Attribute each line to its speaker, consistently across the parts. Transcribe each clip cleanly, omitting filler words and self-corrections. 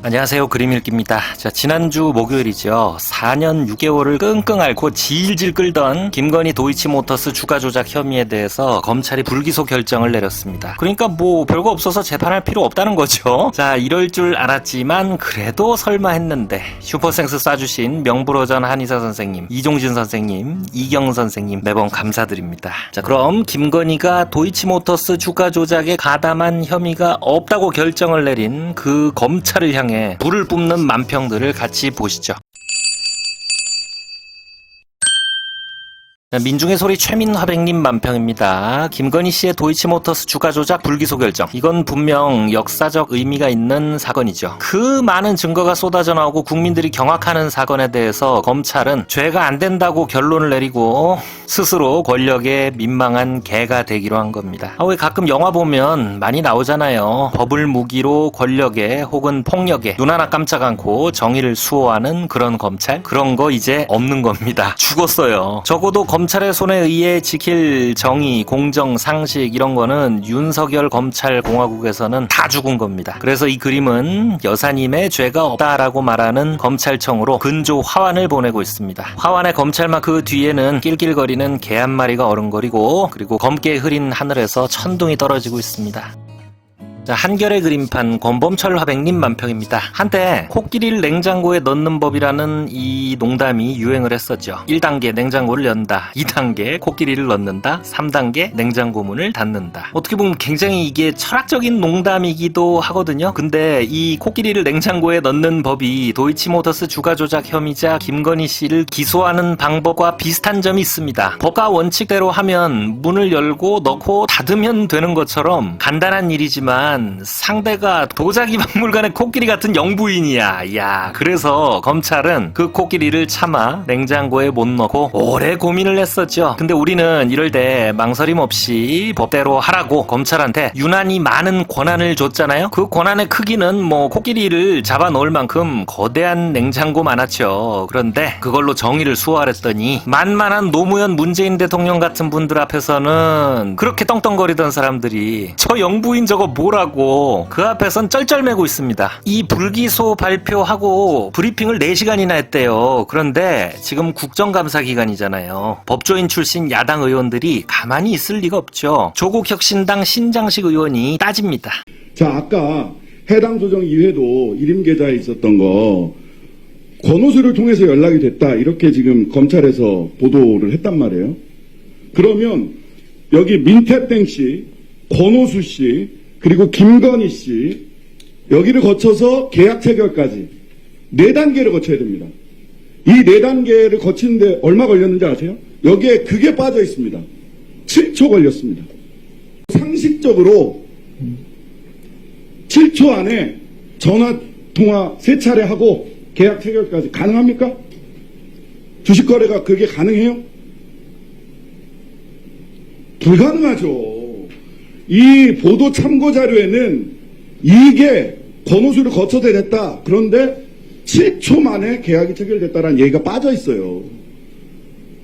Speaker 1: 안녕하세요, 그림읽기입니다. 자, 지난주 목요일이죠. 4년 6개월을 끙끙 앓고 질질 끌던 김건희 도이치모터스 주가 조작 혐의에 대해서 검찰이 불기소 결정을 내렸습니다. 그러니까 뭐 별거 없어서 재판할 필요 없다는 거죠. 자, 이럴 줄 알았지만 그래도 설마 했는데 슈퍼생스 쏴주신 명불허전 한의사 선생님, 이종진 선생님, 이경 선생님 매번 감사드립니다. 자, 그럼 김건희가 도이치모터스 주가 조작에 가담한 혐의가 없다고 결정을 내린 그 검찰을 향해 불을 뿜는 만평들을 같이 보시죠. 민중의 소리 최민화백님 만평입니다. 김건희 씨의 도이치모터스 주가 조작 불기소 결정. 이건 분명 역사적 의미가 있는 사건이죠. 그 많은 증거가 쏟아져 나오고 국민들이 경악하는 사건에 대해서 검찰은 죄가 안 된다고 결론을 내리고 스스로 권력에 민망한 개가 되기로 한 겁니다. 왜 가끔 영화 보면 많이 나오잖아요. 법을 무기로 권력에 혹은 폭력에 눈 하나 깜짝 않고 정의를 수호하는 그런 검찰? 그런 거 이제 없는 겁니다. 죽었어요. 적어도 검찰의 손에 의해 지킬 정의, 공정, 상식 이런 거는 윤석열 검찰 공화국에서는 다 죽은 겁니다. 그래서 이 그림은 여사님의 죄가 없다라고 말하는 검찰청으로 근조 화환을 보내고 있습니다. 화환의 검찰막 그 뒤에는 낄낄거리는 개 한 마리가 어른거리고 그리고 검게 흐린 하늘에서 천둥이 떨어지고 있습니다. 자, 한결의 그림판 권범철 화백님 만평입니다. 한때 코끼리를 냉장고에 넣는 법이라는 이 농담이 유행을 했었죠. 1단계 냉장고를 연다, 2단계 코끼리를 넣는다, 3단계 냉장고 문을 닫는다. 어떻게 보면 굉장히 이게 철학적인 농담이기도 하거든요. 근데 이 코끼리를 냉장고에 넣는 법이 도이치모터스 주가 조작 혐의자 김건희 씨를 기소하는 방법과 비슷한 점이 있습니다. 법과 원칙대로 하면 문을 열고 넣고 닫으면 되는 것처럼 간단한 일이지만 상대가 도자기 박물관의 코끼리 같은 영부인이야. 야, 그래서 검찰은 그 코끼리를 차마 냉장고에 못 넣고 오래 고민을 했었죠. 근데 우리는 이럴 때 망설임 없이 법대로 하라고 검찰한테 유난히 많은 권한을 줬잖아요. 그 권한의 크기는 뭐 코끼리를 잡아 넣을 만큼 거대한 냉장고 많았죠. 그런데 그걸로 정의를 수호하랬더니 만만한 노무현 문재인 대통령 같은 분들 앞에서는 그렇게 떵떵거리던 사람들이 저 영부인 저거 뭐라고 그 앞에선 쩔쩔매고 있습니다. 이 불기소 발표하고 브리핑을 4시간이나 했대요. 그런데 지금 국정감사 기간이잖아요. 법조인 출신 야당 의원들이 가만히 있을 리가 없죠. 조국혁신당 신장식 의원이 따집니다.
Speaker 2: 자, 아까 해당 조정 이외에도 이름계좌에 있었던 거 권오수를 통해서 연락이 됐다 이렇게 지금 검찰에서 보도를 했단 말이에요. 그러면 여기 민태땡 씨, 권오수 씨 그리고 김건희 씨 여기를 거쳐서 계약 체결까지 4단계를 거쳐야 됩니다. 이 4단계를 거치는데 얼마 걸렸는지 아세요? 여기에 그게 빠져 있습니다. 7초 걸렸습니다. 상식적으로 7초 안에 전화 통화 3차례 하고 계약 체결까지 가능합니까? 주식 거래가 그게 가능해요? 불가능하죠. 이 보도 참고 자료에는 이게 권오수를 거쳐서 됐다. 그런데 7초 만에 계약이 체결됐다라는 얘기가 빠져 있어요.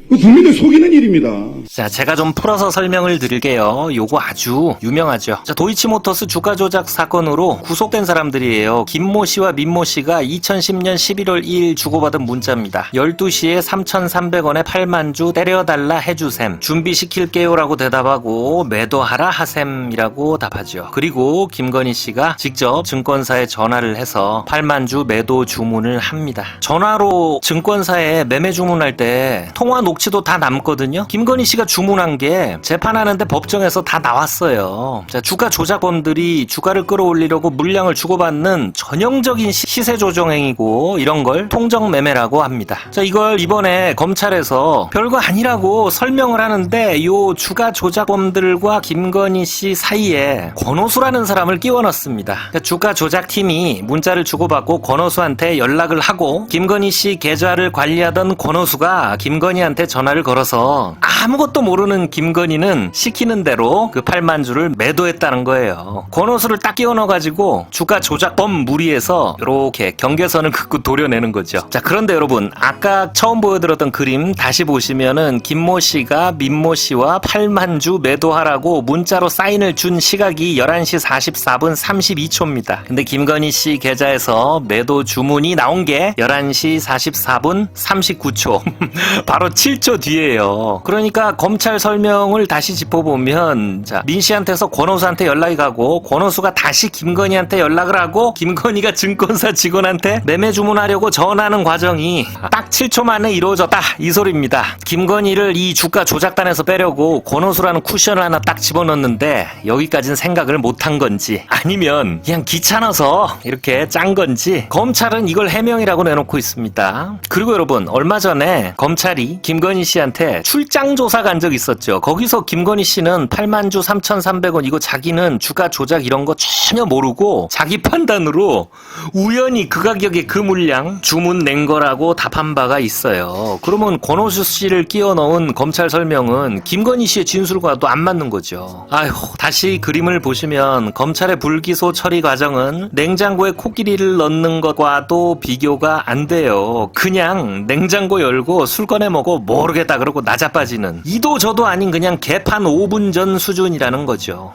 Speaker 2: 국민들 속이는 일입니다.
Speaker 1: 자, 제가 좀 풀어서 설명을 드릴게요. 요거 아주 유명하죠. 자, 도이치모터스 주가 조작 사건으로 구속된 사람들이에요. 김모 씨와 민모 씨가 2010년 11월 2일 주고받은 문자입니다. 12시에 3,300원에 8만주 때려달라 해주셈. 준비시킬게요 라고 대답하고 매도하라 하셈이라고 답하죠. 그리고 김건희 씨가 직접 증권사에 전화를 해서 8만주 매도 주문을 합니다. 전화로 증권사에 매매 주문할 때 통화 녹취도 다 남거든요. 김건희 씨가 주문한 게 재판하는데 법정에서 다 나왔어요. 자, 주가 조작범들이 주가를 끌어올리려고 물량을 주고받는 전형적인 시세 조정 행위고 이런 걸 통정 매매라고 합니다. 자, 이걸 이번에 검찰에서 별거 아니라고 설명을 하는데 요 주가 조작범들과 김건희 씨 사이에 권오수라는 사람을 끼워 넣습니다. 그러니까 주가 조작팀이 문자를 주고받고 권오수한테 연락을 하고 김건희 씨 계좌를 관리하던 권오수가 김건희한테 전화를 걸어서 아무것도 아무것도 모르는 김건희는 시키는 대로 그 8만 주를 매도했다는 거예요. 권오수를 딱 끼워 넣어가지고 주가 조작범 무리해서 이렇게 경계선을 긋고 도려내는 거죠. 자, 그런데 여러분, 아까 처음 보여드렸던 그림 다시 보시면은 김모 씨가 민모 씨와 8만 주 매도하라고 문자로 사인을 준 시각이 11시 44분 32초입니다. 근데 김건희 씨 계좌에서 매도 주문이 나온 게 11시 44분 39초. 바로 7초 뒤에요. 그러니까 검찰 설명을 다시 짚어보면, 자, 민 씨한테서 권오수한테 연락이 가고, 권오수가 다시 김건희한테 연락을 하고, 김건희가 증권사 직원한테 매매 주문하려고 전화하는 과정이 딱 7초 만에 이루어졌다, 이 소리입니다. 김건희를 이 주가 조작단에서 빼려고 권오수라는 쿠션을 하나 딱 집어넣는데 여기까지는 생각을 못한 건지, 아니면 그냥 귀찮아서 이렇게 짠 건지, 검찰은 이걸 해명이라고 내놓고 있습니다. 그리고 여러분, 얼마 전에 검찰이 김건희 씨한테 출장 조사 간 적 있었죠. 거기서 김건희 씨는 8만 주 3,300원, 이거 자기는 주가 조작 이런 거 전혀 모르고 자기 판단으로 우연히 그 가격에 그 물량 주문 낸 거라고 답한 바가 있어요. 그러면 권오수 씨를 끼워 넣은 검찰 설명은 김건희 씨의 진술과도 안 맞는 거죠. 아휴, 다시 그림을 보시면 검찰의 불기소 처리 과정은 냉장고에 코끼리를 넣는 것과도 비교가 안 돼요. 그냥 냉장고 열고 술 꺼내 먹어 모르겠다 그러고 나자빠지는, 이도 저도 아닌 그냥 개판 5분 전 수준이라는 거죠.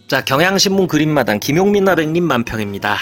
Speaker 1: 자, 경향신문 그림마당 김용민 나백님 만평입니다.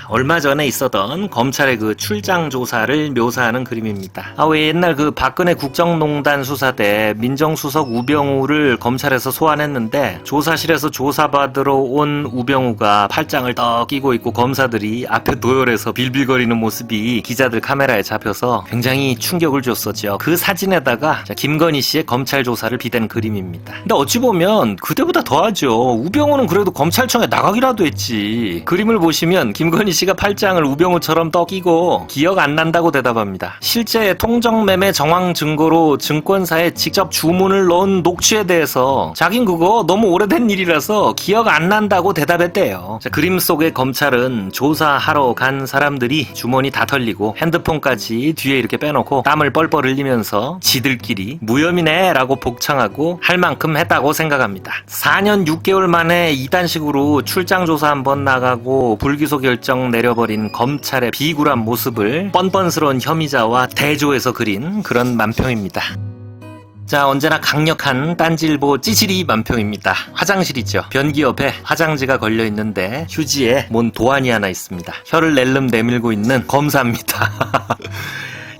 Speaker 1: 얼마 전에 있었던 검찰의 그 출장 조사를 묘사하는 그림입니다. 왜 옛날 그 박근혜 국정농단 수사 때 민정수석 우병우를 검찰에서 소환했는데 조사실에서 조사받으러 온 우병우가 팔짱을 떡 끼고 있고 검사들이 앞에 도열해서 빌빌거리는 모습이 기자들 카메라에 잡혀서 굉장히 충격을 줬었죠. 그 사진에다가 김건희 씨의 검찰 조사를 비댄 그림입니다. 근데 어찌 보면 그때보다 더하죠. 우병우는 그래도 검찰청에 나가기라도 했지. 그림을 보시면 김건희 씨가 팔짱을 우병우처럼 떡 끼고 기억 안 난다고 대답합니다. 실제 통정매매 정황 증거로 증권사에 직접 주문을 넣은 녹취에 대해서 자긴 그거 너무 오래된 일이라서 기억 안 난다고 대답했대요. 자, 그림 속의 검찰은 조사하러 간 사람들이 주머니 다 털리고 핸드폰까지 뒤에 이렇게 빼놓고 땀을 뻘뻘 흘리면서 지들끼리 무혐의네 라고 복창하고 할 만큼 했다고 생각합니다. 4년 6개월 만에 이딴 식으로 출장 조사 한번 나가고 불기소 결정 내려버린 검찰의 비굴한 모습을 뻔뻔스러운 혐의자와 대조해서 그린 그런 만평입니다. 자, 언제나 강력한 딴지일보 찌질이 만평입니다. 화장실이죠. 변기 옆에 화장지가 걸려있는데 휴지에 뭔 도안이 하나 있습니다. 혀를 낼름 내밀고 있는 검사입니다.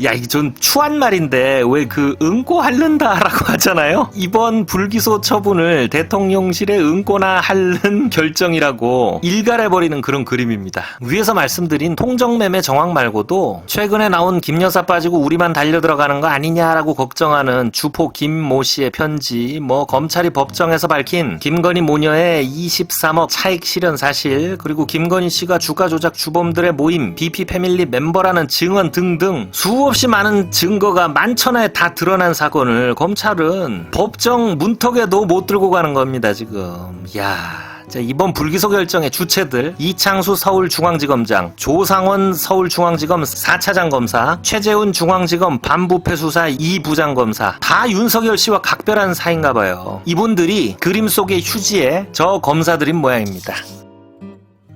Speaker 1: 야, 이게 좀 추한 말인데 왜 그 응고 할른다라고 하잖아요. 이번 불기소 처분을 대통령실의 응고나 할른 결정이라고 일갈해버리는 그런 그림입니다. 위에서 말씀드린 통정매매 정황 말고도 최근에 나온 김여사 빠지고 우리만 달려들어가는 거 아니냐라고 걱정하는 주포 김모 씨의 편지, 검찰이 법정에서 밝힌 김건희 모녀의 23억 차익 실현 사실, 그리고 김건희 씨가 주가 조작 주범들의 모임 BP 패밀리 멤버라는 증언 등등 수없이 많은 증거가 만천하에 다 드러난 사건을 검찰은 법정 문턱에도 못 들고 가는 겁니다, 지금. 자, 이번 불기소 결정의 주체들 이창수 서울중앙지검장, 조상원 서울중앙지검 4차장 검사, 최재훈 중앙지검 반부패수사 2부장 검사, 다 윤석열 씨와 각별한 사이인가 봐요. 이분들이 그림 속의 휴지에 저 검사들인 모양입니다.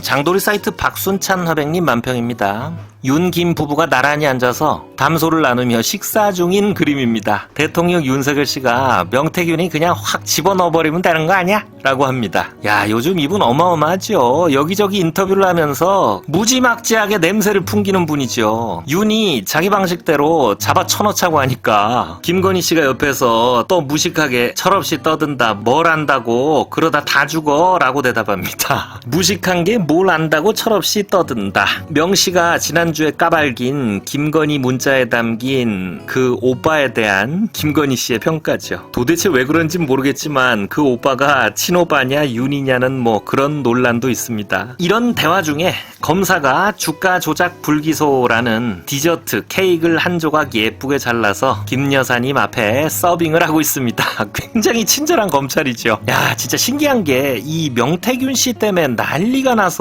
Speaker 1: 장도리 사이트 박순찬 화백님 만평입니다. 윤, 김 부부가 나란히 앉아서 담소를 나누며 식사 중인 그림입니다. 대통령 윤석열 씨가 명태균이 그냥 확 집어넣어버리면 되는 거 아니야? 라고 합니다. 야, 요즘 이분 어마어마하죠. 여기저기 인터뷰를 하면서 무지막지하게 냄새를 풍기는 분이죠. 윤이 자기 방식대로 잡아 쳐넣자고 하니까 김건희 씨가 옆에서 또 무식하게 철없이 떠든다. 뭘 안다고 그러다 다 죽어 라고 대답합니다. 무식한 게 뭘 안다고 철없이 떠든다. 명 씨가 지난주에 까발긴 김건희 문자에 담긴 그 오빠에 대한 김건희 씨의 평가죠. 도대체 왜 그런진 모르겠지만 그 오빠가 친오빠냐 윤이냐는 그런 논란도 있습니다. 이런 대화 중에 검사가 주가 조작 불기소라는 디저트 케이크를 한 조각 예쁘게 잘라서 김 여사님 앞에 서빙을 하고 있습니다. 굉장히 친절한 검찰이죠. 야, 진짜 신기한 게 이 명태균 씨 때문에 난리가 나서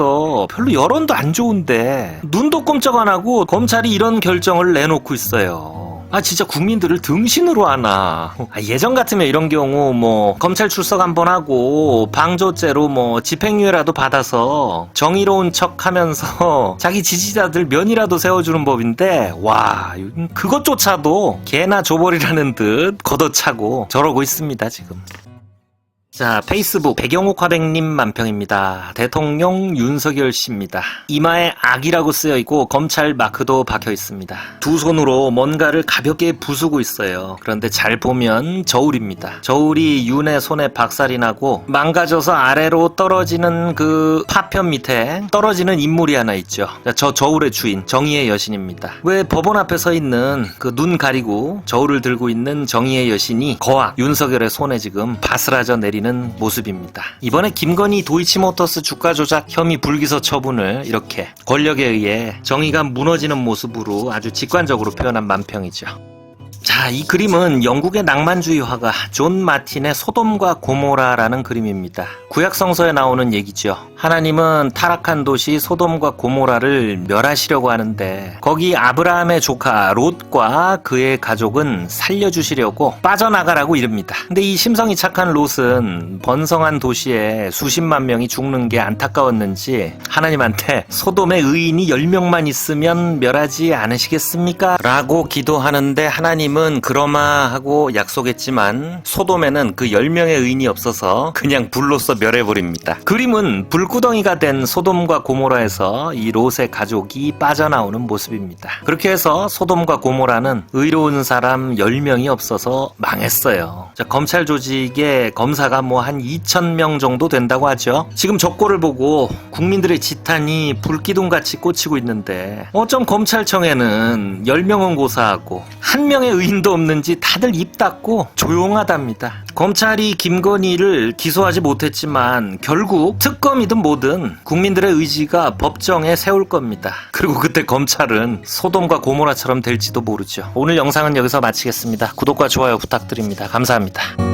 Speaker 1: 별로 여론도 안 좋은데 눈도 꼼짝 안 하고 검찰이 이런 결정을 내놓고 있어요. 진짜 국민들을 등신으로 하나. 예전 같으면 이런 경우 뭐 검찰 출석 한번 하고 방조죄로 뭐 집행유예라도 받아서 정의로운 척 하면서 자기 지지자들 면이라도 세워주는 법인데, 와, 그것조차도 개나 조벌이라는 듯 걷어차고 저러고 있습니다 지금. 자, 페이스북 백영옥 화백님 만평입니다. 대통령 윤석열 씨입니다. 이마에 악이라고 쓰여있고 검찰 마크도 박혀있습니다. 두 손으로 뭔가를 가볍게 부수고 있어요. 그런데 잘 보면 저울입니다. 저울이 윤의 손에 박살이 나고 망가져서 아래로 떨어지는 그 파편 밑에 떨어지는 인물이 하나 있죠. 저 저울의 주인 정의의 여신입니다. 왜 법원 앞에 서 있는 그 눈 가리고 저울을 들고 있는 정의의 여신이 거악 윤석열의 손에 지금 바스라져 내리는 모습입니다. 이번에 김건희 도이치모터스 주가 조작 혐의 불기소 처분을 이렇게 권력에 의해 정의가 무너지는 모습으로 아주 직관적으로 표현한 만평이죠. 자, 이 그림은 영국의 낭만주의 화가 존 마틴의 소돔과 고모라라는 그림입니다. 구약 성서에 나오는 얘기죠. 하나님은 타락한 도시 소돔과 고모라를 멸하시려고 하는데 거기 아브라함의 조카 롯과 그의 가족은 살려주시려고 빠져나가라고 이릅니다. 근데 이 심성이 착한 롯은 번성한 도시에 수십만 명이 죽는 게 안타까웠는지 하나님한테 소돔의 의인이 10명만 있으면 멸하지 않으시겠습니까? 라고 기도하는데 하나님은 그러마 하고 약속했지만 소돔에는 그 10명의 의인이 없어서 그냥 불로써 멸해버립니다. 그림은 불구덩이가 된 소돔과 고모라에서 이 롯의 가족이 빠져나오는 모습입니다. 그렇게 해서 소돔과 고모라는 의로운 사람 10명이 없어서 망했어요. 자, 검찰 조직의 검사가 뭐 한 2,000명 정도 된다고 하죠. 지금 저 꼴을 보고 국민들의 지탄이 불기둥같이 꽂히고 있는데 어쩜 검찰청에는 10명은 고사하고 한 명의 의인도 없는지 다들 입 닫고 조용하답니다. 검찰이 김건희를 기소하지 못했지만 결국 특검이든 뭐든 국민들의 의지가 법정에 세울 겁니다. 그리고 그때 검찰은 소돔과 고모라처럼 될지도 모르죠. 오늘 영상은 여기서 마치겠습니다. 구독과 좋아요 부탁드립니다. 감사합니다.